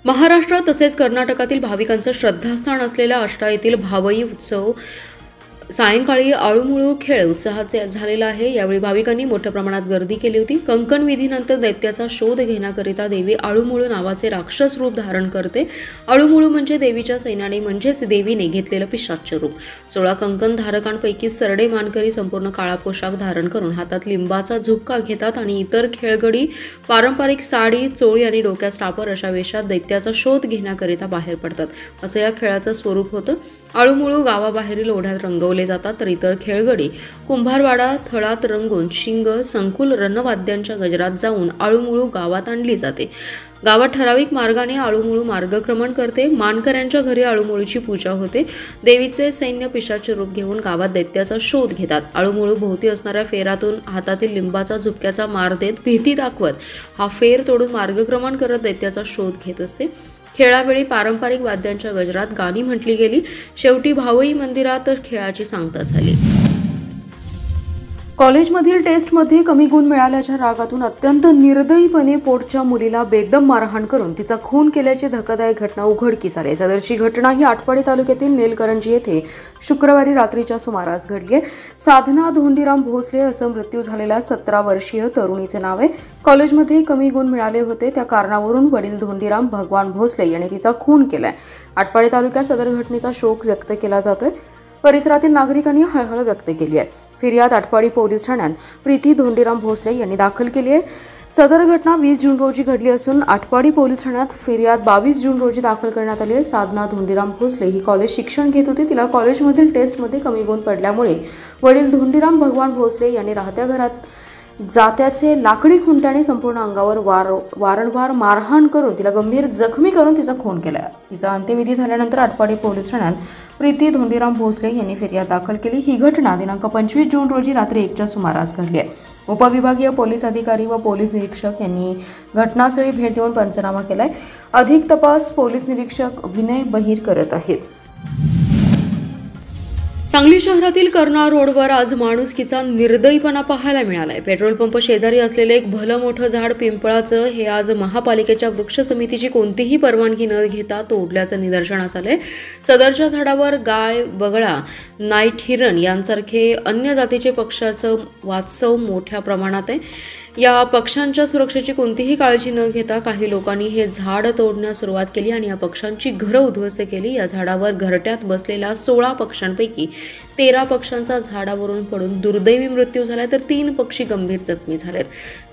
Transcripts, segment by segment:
महाराष्ट्र तसेच कर्नाटकातील भाविकांचं श्रद्धास्थान असलेल्या आष्टा येथील भावई उत्सव सायंकाळी आळूमुळू खेळ उत्साहात झालेला आहे। यावेळी भाविकांनी मोठ्या प्रमाणात गर्दी केली होती। कंकण विधीनंतर दैत्याचा शोध घेण्याकरिता देवी आळूमुळू नावाचे राक्षस रूप धारण करते। आळूमुळू म्हणजे देवीच्या सैन्याने म्हणजेच देवीने घेतलेलं पिशाच्य रूप। 16 कंकण धारकांपैकी सरडे मानकरी संपूर्ण काळा पोशाख धारण करून हातात लिंबाचा झुबका घेतात आणि इतर खेळगडी पारंपरिक साडी, चोळी आणि डोक्यात स्टापर अशा वेशात दैत्याचा शोध घेण्याकरिता बाहेर पडतात। असं या खेळाचं स्वरूप होतं। आळूमुळू गावाबाहेरील ओढ्यात रंगवले जातात, तर इतर खेळगडी कुंभारवाडा थळात रंगून शिंग संकुल रणवाद्यांच्या गजरात जाऊन आळूमुळू गावात आणली जाते। गावात ठराविक मार्गाने आळूमुळू मार्गक्रमण करते। मानकऱ्यांच्या घरी आळूमुळूची पूजा होते। देवीचे सैन्य पिशाच्य रूप घेऊन गावात दैत्याचा शोध घेतात। आळूमुळू भोवती असणाऱ्या फेरातून हातातील लिंबाचा झुबक्याचा मार देत भीती दाखवत हा फेर तोडून मार्गक्रमण करत दैत्याचा शोध घेत असते। खेळावेळी पारंपरिक वाद्यांच्या गजरात गाणी म्हटली गेली। शेवटी भावई मंदिरात खेळाची सांगता झाली। कॉलेजमधील टेस्टमध्ये कमी गुण मिळाल्याच्या रागातून अत्यंत निर्दयीपणे पोटच्या मुलीला बेदम मारहाण करून तिचा खून केल्याची धक्कादायक घटना उघडकीस आली। सदरची घटना ही आटपाडी तालुक्यातील नेलकरंजी येथे शुक्रवारी रात्रीच्या सुमारास घडली आहे। साधना धोंडीराम भोसले असं मृत्यू झालेल्या 17 वर्षीय तरुणीचे नाव आहे। कॉलेजमध्ये कमी गुण मिळाले होते, त्या कारणावरून वडील धोंडीराम भगवान भोसले यांनी तिचा खून केलाय। आटपाडी तालुक्यात सदर घटनेचा शोक व्यक्त केला जातोय। परिसरातील नागरिकांनी हळहळ व्यक्त केली आहे। फिर्याद आटपाडी पोलीस ठाण्यात प्रीती धोंडीराम भोसले यांनी दाखल केली आहे। सदर घटना 20 जून रोजी घडली असून आटपाडी पोलीस ठाण्यात फिर्याद 22 जून रोजी दाखल करण्यात आली आहे। साधना धोंडीराम भोसले ही कॉलेज शिक्षण घेत होती। तिला कॉलेजमधील टेस्टमध्ये कमी गुण पडल्यामुळे वडील धोंडीराम भगवान भोसले यांनी राहत्या घरात जात्याचे लाकडी खुंट्याने संपूर्ण अंगावर वारंवार मारहाण करून तिला गंभीर जखमी करून तिचा खून केला। तिचा अंत्यविधी झाल्यानंतर आटपाडी पोलीस ठाण्यात प्रीती धोंडीराम भोसले यांनी फिर्याद दाखल केली। ही घटना दिनांक 25 जून रोजी रात्री 1च्या सुमारास घडली आहे। उपविभागीय पोलीस अधिकारी व पोलीस निरीक्षक यांनी घटनास्थळी भेट देऊन पंचनामा केलाय। अधिक तपास पोलीस निरीक्षक विनय बहिर करत आहेत। सांगली शहरातील कर्नाळ रोडवर आज माणुसकीचा निर्दयीपणा पाहायला मिळालाय। पेट्रोल पंप शेजारी असलेले एक भलं मोठं झाड पिंपळाचं हे आज महापालिकेच्या वृक्ष समितीची कोणतीही परवानगी न घेता तोडल्याचं निदर्शनास आलंय। सदरच्या झाडावर गाय, बगळा, नाईट हिरण यांसारखे अन्य जातीचे पक्ष्याचं वास्तव मोठ्या प्रमाणात आहे। या पक्ष्यांच्या सुरक्षेची कोणतीही काळजी न घेता काही लोकांनी हे झाड तोडण्यास सुरुवात केली आणि या पक्ष्यांची घरं उद्ध्वस्त केली। या झाडावर घरट्यात बसलेल्या 16 पक्ष्यांपैकी 13 पक्ष्यांचा झाडावरून पडून दुर्दैवी मृत्यू झाला, तर 3 पक्षी गंभीर जखमी झालेत।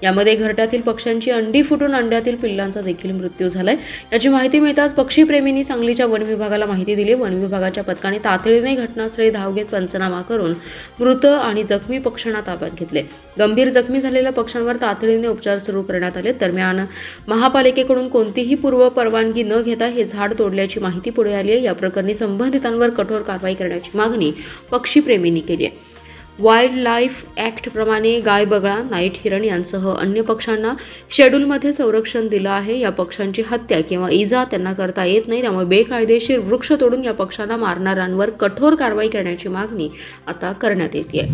यामध्ये घरट्यातील पक्ष्यांची अंडी फुटून अंड्यातील पिल्लांचा देखील मृत्यू झालाय। याची माहिती मिळताच पक्षीप्रेमींनी सांगलीच्या वन विभागाला माहिती दिली। वन विभागाच्या पथकाने तातडीने घटनास्थळी धाव घेत पंचनामा करून मृत आणि जखमी पक्ष्यांना ताब्यात घेतले। गंभीर जखमी झालेल्या पक्ष्यांवर तातडीने उपचार सुरू करण्यात आले। दरम्यान महापालिकेकडून कोणतीही पूर्व परवानगी न घेता हे झाड तोडल्याची माहिती पुढे आली आहे। या प्रकरणी संबंधितांवर कठोर कारवाई करण्याची मागणी पक्षीप्रेमींनी केली आहे। वाईल्ड लाईफ ॲक्ट प्रमाणे गाय, बगळा, नाईट हिरण यांसह अन्य पक्ष्यांना शेड्यूलमध्ये संरक्षण दिलं आहे। या पक्ष्यांची हत्या किंवा इजा त्यांना करता येत नाही, त्यामुळे बेकायदेशीर वृक्ष तोडून या पक्ष्यांना मारणाऱ्यांवर कठोर कारवाई करण्याची मागणी आता करण्यात येते।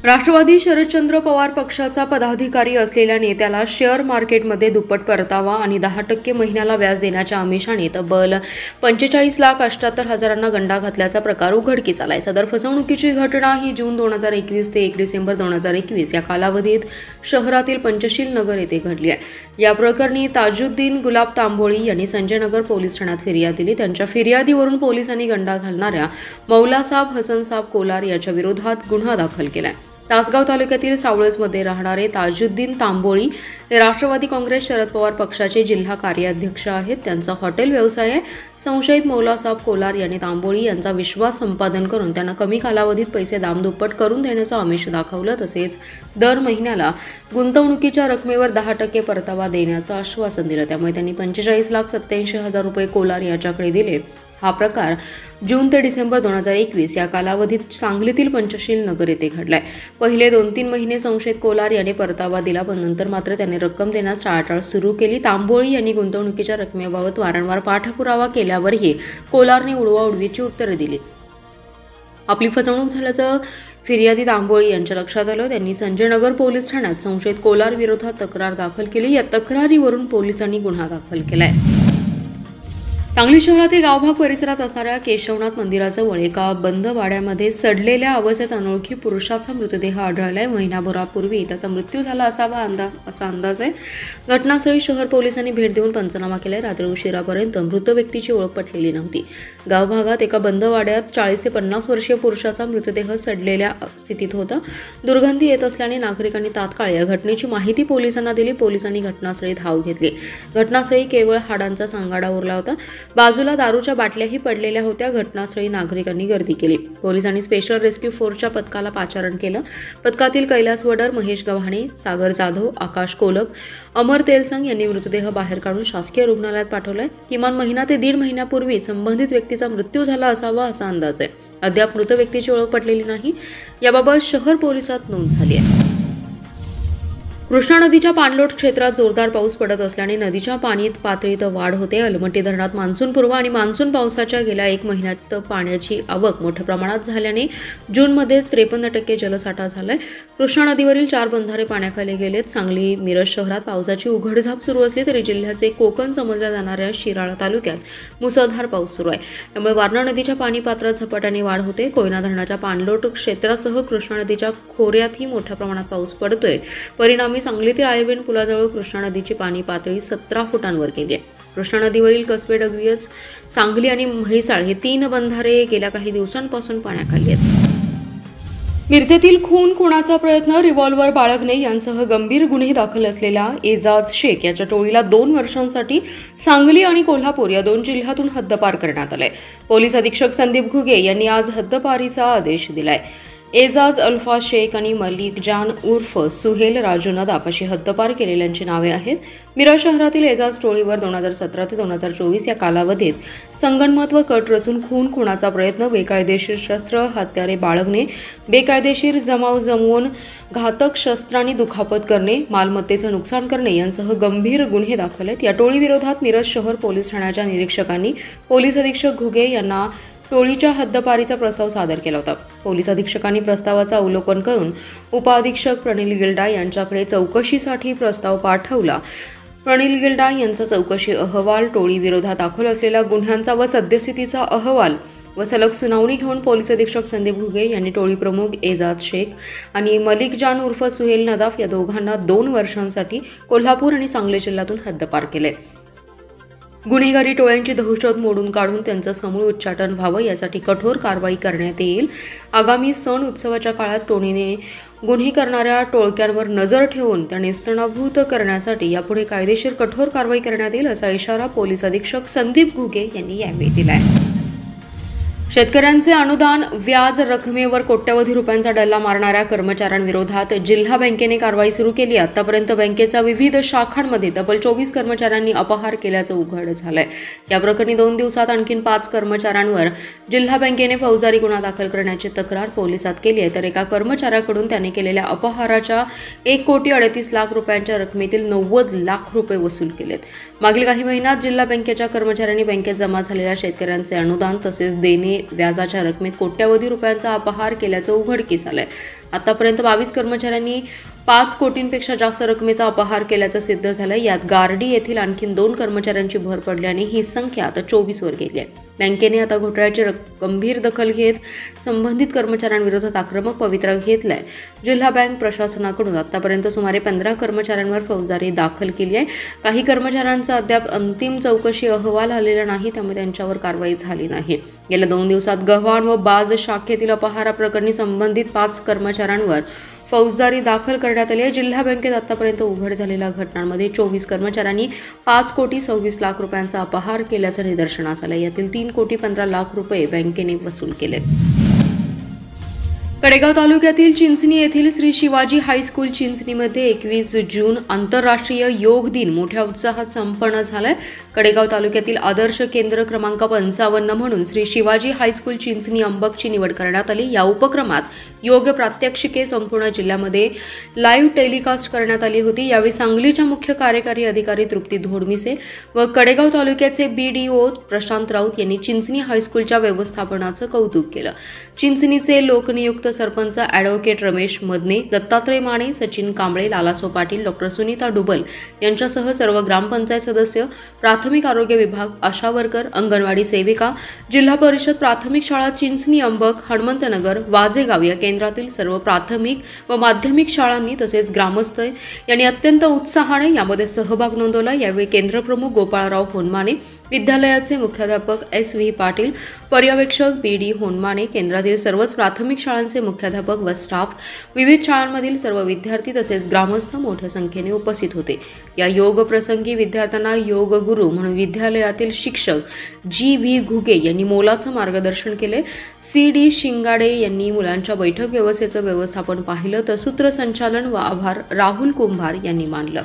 राष्ट्रवादी शरदचंद्र पवार पक्षाचा पदाधिकारी असलेल्या नेत्याला शेअर मार्केटमध्ये दुप्पट परतावा आणि 10% महिन्याला व्याज देण्याच्या आमिषाने तब्बल 45,78,000 गंडा घातल्याचा प्रकार उघडकीस आलाय। सदर फसवणुकीची घटना ही जून 2021 ते 1 डिसेंबर 2021 या कालावधीत शहरातील पंचशील नगर येथे घडली आहे। या प्रकरणी ताजुद्दीन गुलाब तांबोळी यांनी संजयनगर पोलीस ठाण्यात फिर्याद दिली। त्यांच्या फिर्यादीवरून पोलिसांनी गंडा घालणाऱ्या मौलासाब हसनसाब कोलार याच्या विरोधात गुन्हा दाखल केलाय। तासगाव तालुक्यातील सावळजमध्ये राहणारे ताजुद्दीन तांबोळी हे राष्ट्रवादी काँग्रेस शरद पवार पक्षाचे जिल्हा कार्याध्यक्ष आहेत। त्यांचा हॉटेल व्यवसाय आहे। संशयित मौलासाब कोलार यांनी तांबोळी यांचा विश्वास संपादन करून त्यांना कमी कालावधीत पैसे दामदुप्पट करून देण्याचं आमिष दाखवलं, तसेच दर महिन्याला गुंतवणुकीच्या रकमेवर 10% परतावा देण्याचं आश्वासन दिलं। त्यामुळे त्यांनी 45,87,000 रुपये कोलार याच्याकडे दिले। हा प्रकार जून ते डिसेंबर 2021 या कालावधीत सांगलीतील पंचशील नगर येथे घडलाय। पहिले 2-3 महिने संशयित कोलार यांनी परतावा दिला, पण नंतर मात्र त्यांनी रक्कम देण्यास टाळाटाळ सुरू केली। तांबोळी यांनी गुंतवणुकीच्या रकमेबाबत वारंवार पाठपुरावा केल्यावरही कोलारने उडवाउडवीची उत्तरे दिली। आपली फसवणूक झाल्याचं फिर्यादी तांबोळी यांच्या लक्षात आलं. त्यांनी संजयनगर पोलीस ठाण्यात संशयित कोलार विरोधात तक्रार दाखल केली. या तक्रारीवरून पोलिसांनी गुन्हा दाखल केलाय. सांगली शहरातील गावभाग परिसरात असणाऱ्या केशवनाथ मंदिराजवळ एका बंद वाड्यामध्ये सडलेल्या अवस्थेत अनोळखी पुरुषाचा मृतदेह आढळलाय. महिनाभरापूर्वी त्याचा मृत्यू झाला असावा असा अंदाज आहे. घटनास्थळी शहर पोलिसांनी भेट देऊन पंचनामा केलाय. रात्री उशिरापर्यंत मृत व्यक्तीची ओळख पटलेली नव्हती. गावभागात एका बंद वाड्यात 40 ते 50 वर्षीय पुरुषाचा मृतदेह सडलेल्या स्थितीत होता. दुर्गंधी येत असल्याने नागरिकांनी तात्काळ या घटनेची माहिती पोलिसांना दिली. पोलिसांनी घटनास्थळी धाव घेतली. घटनास्थळी केवळ हाडांचा सांगाडा उरला होता. बाजूला दारूच्या बाटल्याही पडलेल्या होत्या. घटनास्थळी नागरिकांनी गर्दी केली. पोलिसांनी स्पेशल रेस्क्यू फोर्सच्या पथकाला पाचारण केलं. पथकातील कैलास वडर, महेश गव्हाणे, सागर जाधव, आकाश कोलप, अमर तेलसंग यांनी मृतदेह बाहेर काढून शासकीय रुग्णालयात पाठवलाय. किमान महिना ते दीड महिन्यापूर्वी संबंधित व्यक्तीचा मृत्यू झाला असावा असा अंदाज आहे. अद्याप मृत व्यक्तीची ओळख पटलेली नाही. याबाबत शहर पोलिसात नोंद झाली आहे. कृष्णा नदीच्या पाणलोट क्षेत्रात जोरदार पाऊस पडत असल्याने नदीच्या पाणी पातळीत वाढ होते. अलमट्टी धरणात मान्सूनपूर्व आणि मान्सून पावसाच्या गेल्या 1 महिन्यात पाण्याची आवक मोठ्या प्रमाणात झाल्याने जूनमध्ये 53% जलसाठा झालाय. कृष्णा नदीवरील 4 बंधारे पाण्याखाली गेलेत. सांगली मिरज शहरात पावसाची उघडझाप सुरू असली तरी जिल्ह्याचे कोकण समजल्या जाणाऱ्या शिराळा तालुक्यात मुसळधार पाऊस सुरू आहे. त्यामुळे वारणा नदीच्या पाणी पात्रात झपाट्याने वाढ होते. कोयना धरणाच्या पाणलोट क्षेत्रासह कृष्णा नदीच्या खोऱ्यातही मोठ्या प्रमाणात पाऊस पडतोय. परिणामी सांगलीतील आयर्विन पुलाजवळ कृष्णा नदीची पाणी पातळी 17 फुटांवर गेली आहे. कृष्णा नदीवरील कसबे, डगरियस, सांगली आणि म्हैसाळ हे 3 बंधारे गेल्या काही दिवसांपासून पाण्याखाली आहेत. मिरजेतील खून खुणाचा प्रयत्न, रिव्हॉल्व्हर बाळगणे यांसह गंभीर गुन्हे दाखल असलेल्या एजाज शेख याच्या टोळीला 2 वर्षांसाठी सांगली आणि कोल्हापूर या 2 जिल्ह्यातून हद्दपार करण्यात आले. पोलीस अधीक्षक संदीप घुगे यांनी आज हद्दपारीचा आदेश दिलाय. एजाज अल्फा शेख आणि मलिक जान उर्फ सुहेल राजू नदाफ अशी हद्दपार केलेल्यांची नावे आहेत. मिरज शहरातील एजाज टोळीवर 2017 ते 2024 या कालावधीत संगनमत व कट रचून खून खुणाचा प्रयत्न, बेकायदेशीर शस्त्र, हत्यारे बाळगणे, बेकायदेशीर जमाव जमवून घातक शस्त्रांनी दुखापत करणे, मालमत्तेचं नुकसान करणे यांसह गंभीर गुन्हे दाखल आहेत. या टोळीविरोधात मिरज शहर पोलीस ठाण्याच्या निरीक्षकांनी पोलीस अधीक्षक घुगे यांना टोळीच्या हद्दपारीचा प्रस्ताव सादर केला होता. पोलीस अधीक्षकांनी प्रस्तावाचं अवलोकन करून उपअधीक्षक प्रणिल गिल्डा यांच्याकडे चौकशीसाठी प्रस्ताव पाठवला. प्रणिल गिल्डा यांचा चौकशी अहवाल, टोळीविरोधात दाखल असलेल्या गुन्ह्यांचा व सद्यस्थितीचा अहवाल व सलग सुनावणी घेऊन पोलीस अधीक्षक संदीप घुगे यांनी टोळी प्रमुख एजाज शेख आणि मलिक जान उर्फ सुहेल नदाफ या दोघांना 2 वर्षांसाठी कोल्हापूर आणि सांगली जिल्ह्यातून हद्दपार केले. गुन्हेगारी टोळ्यांची दहशत मोडून काढून त्यांचं समूळ उच्चाटन व्हावं यासाठी कठोर कारवाई करण्यात येईल. आगामी सण उत्सवाच्या काळात टोळीने गुन्हे करणाऱ्या टोळक्यांवर नजर ठेवून त्या नेस्तनाभूत करण्यासाठी यापुढे कायदेशीर कठोर कारवाई करण्यात येईल असा इशारा पोलीस अधीक्षक संदीप घुगे यांनी यावेळी दिलाय. शेतकऱ्यांचे अनुदान व्याज रकमेवर कोट्यवधी रुपयांचा डल्ला मारणाऱ्या कर्मचाऱ्यांविरोधात जिल्हा बँकेने कारवाई सुरू केली. आतापर्यंत बँकेच्या विविध शाखांमध्ये तब्बल 24 कर्मचाऱ्यांनी अपहार केल्याचं उघड झालंय. या प्रकरणी 2 दिवसात आणखी 5 कर्मचाऱ्यांवर जिल्हा बँकेने फौजदारी गुन्हा दाखल करण्याची तक्रार पोलिसात केली आहे. तर एका कर्मचाऱ्याकडून त्याने केलेल्या अपहाराच्या 1,38,00,000 रुपयांच्या रकमेतील 90 लाख रुपये वसूल केलेत. मागील काही महिन्यात जिल्हा बँकेच्या कर्मचाऱ्यांनी बँकेत जमा झालेल्या शेतकऱ्यांचे अनुदान तसेच देणे व्याजाच्या रकमेत कोट्यवधी रुपयांचा अपहार केल्याचं उघडकीस आलंय. आतापर्यंत 22 कर्मचाऱ्यांनी 5 कोटींपेक्षा जास्त रकमेचा अपहार केल्याचं सिद्ध झालंय. यात गारडी येथील आणखी 2 कर्मचाऱ्यांची भर पडल्याने ही संख्या आता 24 वर गेली आहे. बँकेने आता घोटाळ्याची गंभीर दखल घेत संबंधित कर्मचाऱ्यांविरोधात आक्रमक पवित्रा घेतलाय. जिल्हा बँक प्रशासनाकडून आतापर्यंत सुमारे 15 कर्मचाऱ्यांवर फौजदारी दाखल केली आहे. काही कर्मचाऱ्यांचा अद्याप अंतिम चौकशी अहवाल आलेला नाही, त्यामुळे त्यांच्यावर कारवाई झाली नाही. गेल्या 2 दिवसात गव्हाण व बाज शाखेतील अपहाराप्रकरणी संबंधित 5 कर्मचाऱ्यांवर फौजदारी दाखल करण्यात आली आहे. जिल्हा बँकेत आतापर्यंत उघड झालेल्या घटनांमध्ये 24 कर्मचाऱ्यांनी 5,26,00,000 रुपयांचा अपहार केल्याचं निदर्शनास आलं. यातील 3,15,00,000 रुपये बँकेने वसूल केलेत. कडेगाव तालुक्यातील चिंचणी येथील श्री शिवाजी हायस्कूल चिंचणीमध्ये 21 जून आंतरराष्ट्रीय योग दिन मोठ्या उत्साहात संपन्न झालाय. कडेगाव तालुक्यातील आदर्श केंद्र क्रमांक 55 म्हणून श्री शिवाजी हायस्कूल चिंचणी अंबकची निवड करण्यात आली. या उपक्रमात योग प्रात्यक्षिके संपूर्ण जिल्ह्यामध्ये लाईव्ह टेलिकास्ट करण्यात आली होती. यावेळी सांगलीच्या मुख्य कार्यकारी अधिकारी तृप्ती धोडमिसे व कडेगाव तालुक्याचे BDO प्रशांत राऊत यांनी चिंचणी हायस्कूलच्या व्यवस्थापनाचं कौतुक केलं. चिंचणीचे लोकनियुक्त सरपंच ॲडव्होकेट रमेश मदने, दत्तात्रय माने, सचिन कांबळे, लालासो पाटील, डॉक्टर सुनीता डुबल यांच्यासह सर्व ग्रामपंचायत सदस्य, प्राथमिक आरोग्य विभाग, आशा वर्कर, अंगणवाडी सेविका, जिल्हा परिषद प्राथमिक शाळा चिंचणी अंबक, हनुमंतनगर, वाजेगाव या केंद्रातील सर्व प्राथमिक व माध्यमिक शाळांनी तसेच ग्रामस्थ यांनी अत्यंत उत्साहाने यामध्ये सहभाग नोंदवला। यावेळी केंद्रप्रमुख गोपाळराव होनमाने, विद्यालयाचे मुख्याध्यापक S.V. पाटील, पर्यवेक्षक B.D. होनमाने, केंद्रातील सर्वच प्राथमिक शाळांचे मुख्याध्यापक व स्टाफ, विविध शाळांमधील सर्व विद्यार्थी तसेच ग्रामस्थ मोठ्या संख्येने उपस्थित होते। या योग प्रसंगी विद्यार्थ्यांना योग गुरु म्हणून विद्यालयातील शिक्षक G.V. घुगे यांनी मोलाचं मार्गदर्शन केले। C.D. शिंगाडे यांनी मुलांच्या बैठक व्यवस्थेचं व्यवस्थापन पाहिलं तर सूत्रसंचालन व आभार राहुल कुंभार यांनी मानलं।